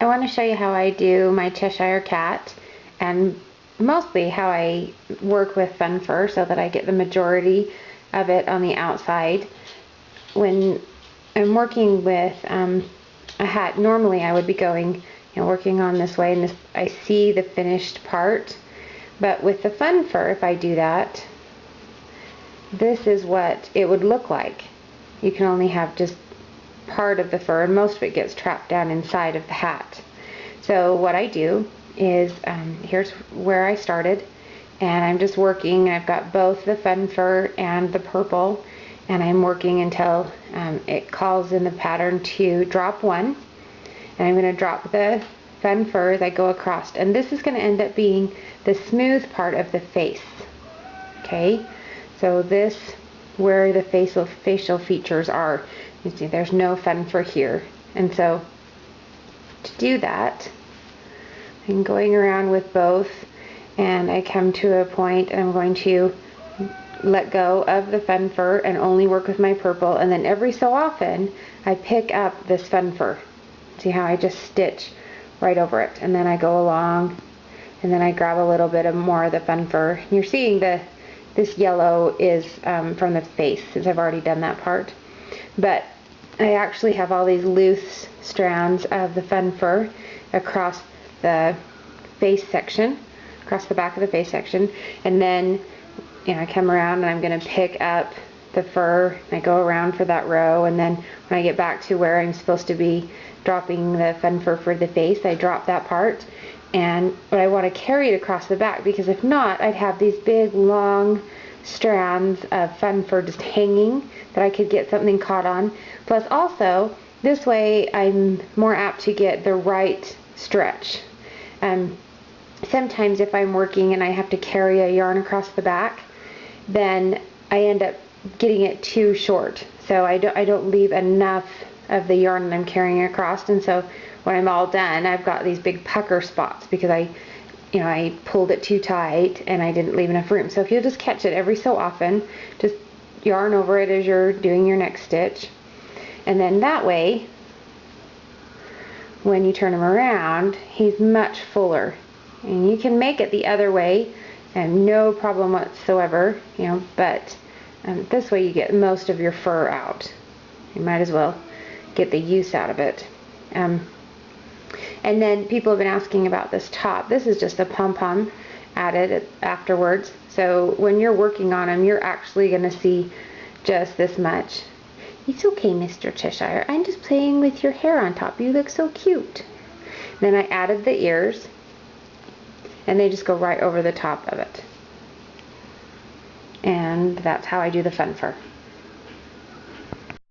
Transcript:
I want to show you how I do my Cheshire Cat, and mostly how I work with fun fur so that I get the majority of it on the outside. When I'm working with a hat, normally I would be going, working on this way, and I see the finished part. But with the fun fur, if I do that, this is what it would look like. You can only have just part of the fur, and most of it gets trapped down inside of the hat. So what I do is, here's where I started, and I'm just working. I've got both the fun fur and the purple, and I'm working until it calls in the pattern to drop one, and I'm going to drop the fun fur as I go across, and this is going to end up being the smooth part of the face. Okay, so this, where the facial features are, you see there's no fun fur here, and so to do that, I'm going around with both, and I come to a point and I'm going to let go of the fun fur and only work with my purple, and then every so often I pick up this fun fur. See how I just stitch right over it, and then I go along, and then I grab a little bit of more of the fun fur. You're seeing this yellow is from the face, since I've already done that part. But I actually have all these loose strands of the fun fur across the face section, across the back of the face section, and then I come around and I'm going to pick up the fur, and I go around for that row, and then when I get back to where I'm supposed to be dropping the fun fur for the face, I drop that part, but I want to carry it across the back, because if not, I'd have these big long strands of fun fur just hanging that I could get something caught on. Plus also, this way I'm more apt to get the right stretch. Sometimes if I'm working and I have to carry a yarn across the back, then I end up getting it too short. So I don't leave enough of the yarn that I'm carrying across, and so when I'm all done, I've got these big pucker spots because I pulled it too tight and I didn't leave enough room. So if you'll just catch it every so often, just yarn over it as you're doing your next stitch, and then that way, when you turn him around, he's much fuller. And you can make it the other way and no problem whatsoever, but this way you get most of your fur out. You might as well get the use out of it. And then people have been asking about this top. This is just a pom-pom added afterwards. So when you're working on them, you're actually going to see just this much. It's okay, Mr. Cheshire. I'm just playing with your hair on top. You look so cute. Then I added the ears, and they just go right over the top of it. And that's how I do the fun fur.